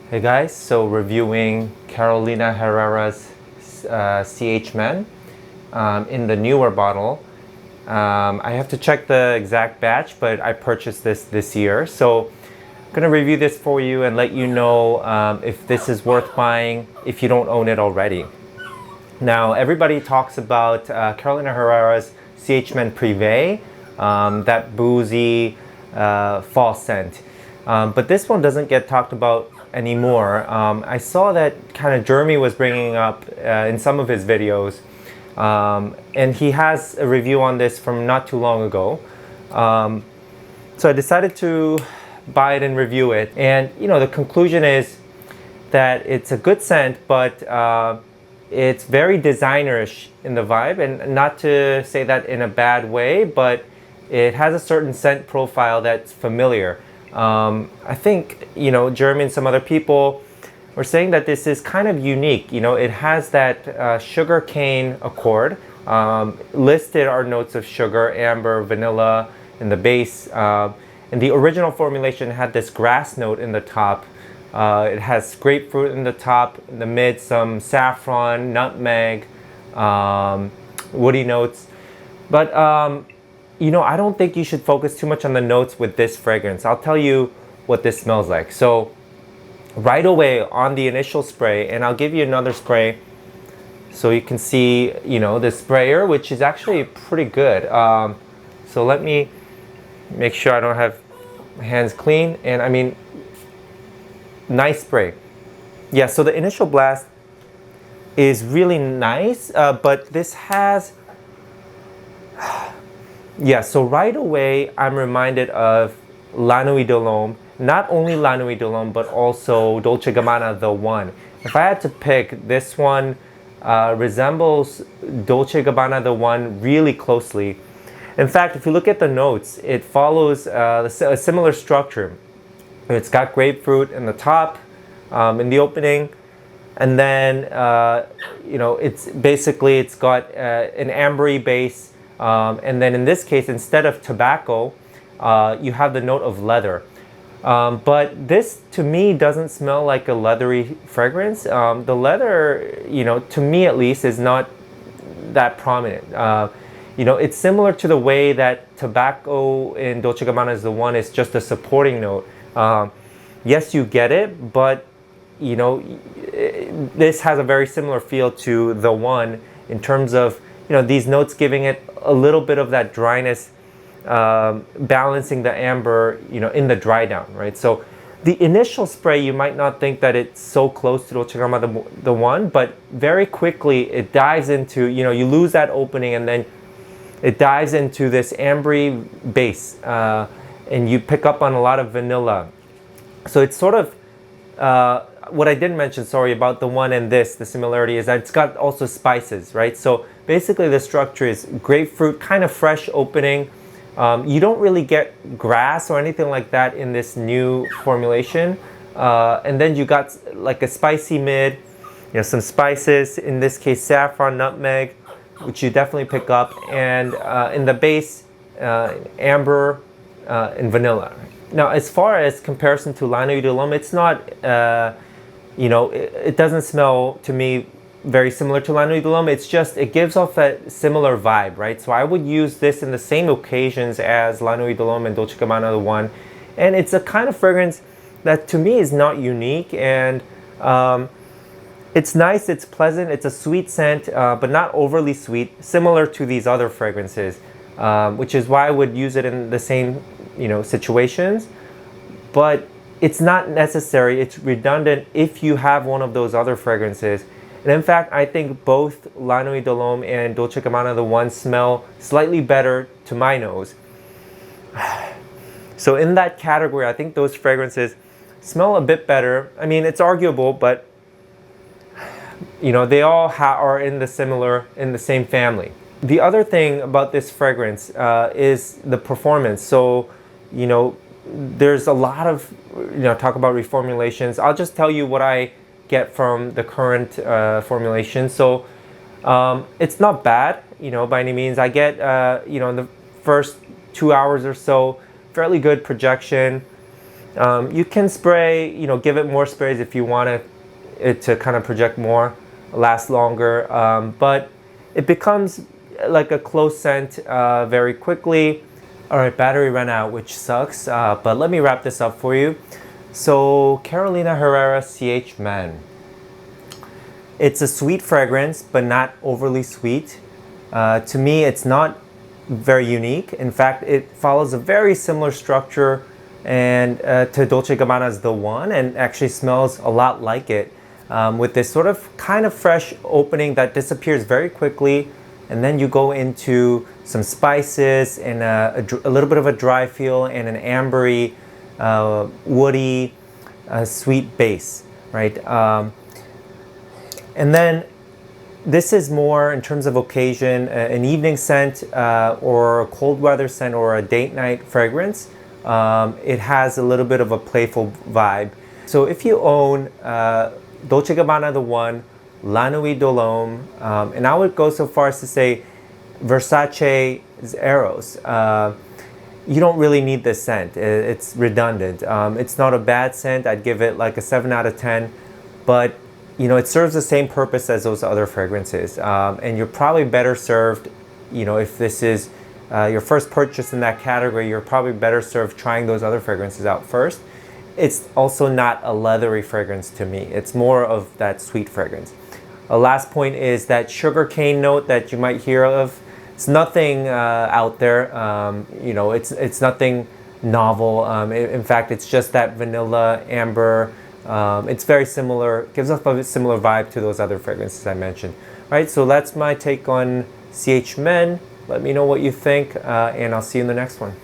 Hey guys, so reviewing Carolina Herrera's CH Men in the newer bottle. I have to check the exact batch, but I purchased this year. So I'm gonna review this for you and let you know if this is worth buying if you don't own it already. Now, everybody talks about Carolina Herrera's CH Men Privé, that boozy fall scent. But this one doesn't get talked about anymore. I saw that kind of Jeremy was bringing up in some of his videos, and he has a review on this from not too long ago. So I decided to buy it and review it. And the conclusion is that it's a good scent, but it's very designerish in the vibe, and not to say that in a bad way, but it has a certain scent profile that's familiar. I think, Jeremy and some other people were saying that this is kind of unique. It has that sugar cane accord. Listed are notes of sugar, amber, vanilla in the base. And the original formulation had this grass note in the top. It has grapefruit in the top, in the mid, some saffron, nutmeg, woody notes. But I don't think you should focus too much on the notes with this fragrance. I'll tell you what this smells like. So right away on the initial spray, and I'll give you another spray so you can see, the sprayer, which is actually pretty good. So let me make sure I don't have my hands clean. And I mean, nice spray. Yeah, so the initial blast is really nice, but this has... Yeah, so right away, I'm reminded of La Nuit de L'homme. Not only La Nuit de L'homme, but also Dolce Gabbana, the one. If I had to pick, this one resembles Dolce Gabbana, the one, really closely. In fact, if you look at the notes, it follows a similar structure. It's got grapefruit in the top, in the opening. And then, it's got an ambery base. And then in this case, instead of tobacco, you have the note of leather. But this, to me, doesn't smell like a leathery fragrance. The leather, to me at least, is not that prominent. It's similar to the way that tobacco in Dolce Gabbana is the one, is just a supporting note. Yes, you get it, but, this has a very similar feel to the one in terms of, these notes giving it a little bit of that dryness, balancing the amber, in the dry down, right? So the initial spray, you might not think that it's so close to Dolce Gabbana, the one, but very quickly it dives into, you lose that opening, and then it dives into this ambery base, and you pick up on a lot of vanilla. So it's sort of, what I didn't mention, sorry, about the one and this, the similarity is that it's got also spices, right? So basically the structure is grapefruit, kind of fresh opening. You don't really get grass or anything like that in this new formulation. And then you got like a spicy mid, some spices, in this case saffron, nutmeg, which you definitely pick up. And in the base, amber and vanilla. Now, as far as comparison to La Nuit de L'homme, it's not, it doesn't smell to me very similar to La Nuit de L'homme. It's just, it gives off a similar vibe, right? So I would use this in the same occasions as La Nuit de L'homme and Dolce Gabbana, the one. And it's a kind of fragrance that to me is not unique, and it's nice, it's pleasant, it's a sweet scent, but not overly sweet, similar to these other fragrances, which is why I would use it in the same situations. But it's not necessary, it's redundant if you have one of those other fragrances. And in fact, I think both La Nuit de L'homme and Dolce Gabbana, the one, smell slightly better to my nose. So in that category, I think those fragrances smell a bit better. I mean, it's arguable, but they all are in the same family. The other thing about this fragrance is the performance. So, there's a lot of, talk about reformulations. I'll just tell you what I get from the current formulation. So it's not bad, by any means. I get, in the first 2 hours or so, fairly good projection. You can spray, give it more sprays if you want it to kind of project more, last longer, but it becomes like a close scent very quickly. All right, battery ran out, which sucks, but let me wrap this up for you. So Carolina Herrera CH Men. It's a sweet fragrance, but not overly sweet. To me, it's not very unique. In fact, it follows a very similar structure and to Dolce Gabbana's The One, and actually smells a lot like it, with this sort of kind of fresh opening that disappears very quickly, and then you go into some spices and a little bit of a dry feel and an ambery, woody, sweet base, right? And then this is more, in terms of occasion, an evening scent or a cold weather scent or a date night fragrance. It has a little bit of a playful vibe. So if you own Dolce Gabbana The One, La Nuit de L'homme, and I would go so far as to say Versace Eros, you don't really need this scent. It's redundant. It's not a bad scent. I'd give it like a 7 out of 10, but it serves the same purpose as those other fragrances. And you're probably better served, if this is your first purchase in that category, you're probably better served trying those other fragrances out first. It's also not a leathery fragrance to me. It's more of that sweet fragrance. A last point is that sugarcane note that you might hear of. It's nothing out there. It's nothing novel. In fact, it's just that vanilla, amber. It's very similar, gives off a similar vibe to those other fragrances I mentioned. Right, so that's my take on CH Men. Let me know what you think, and I'll see you in the next one.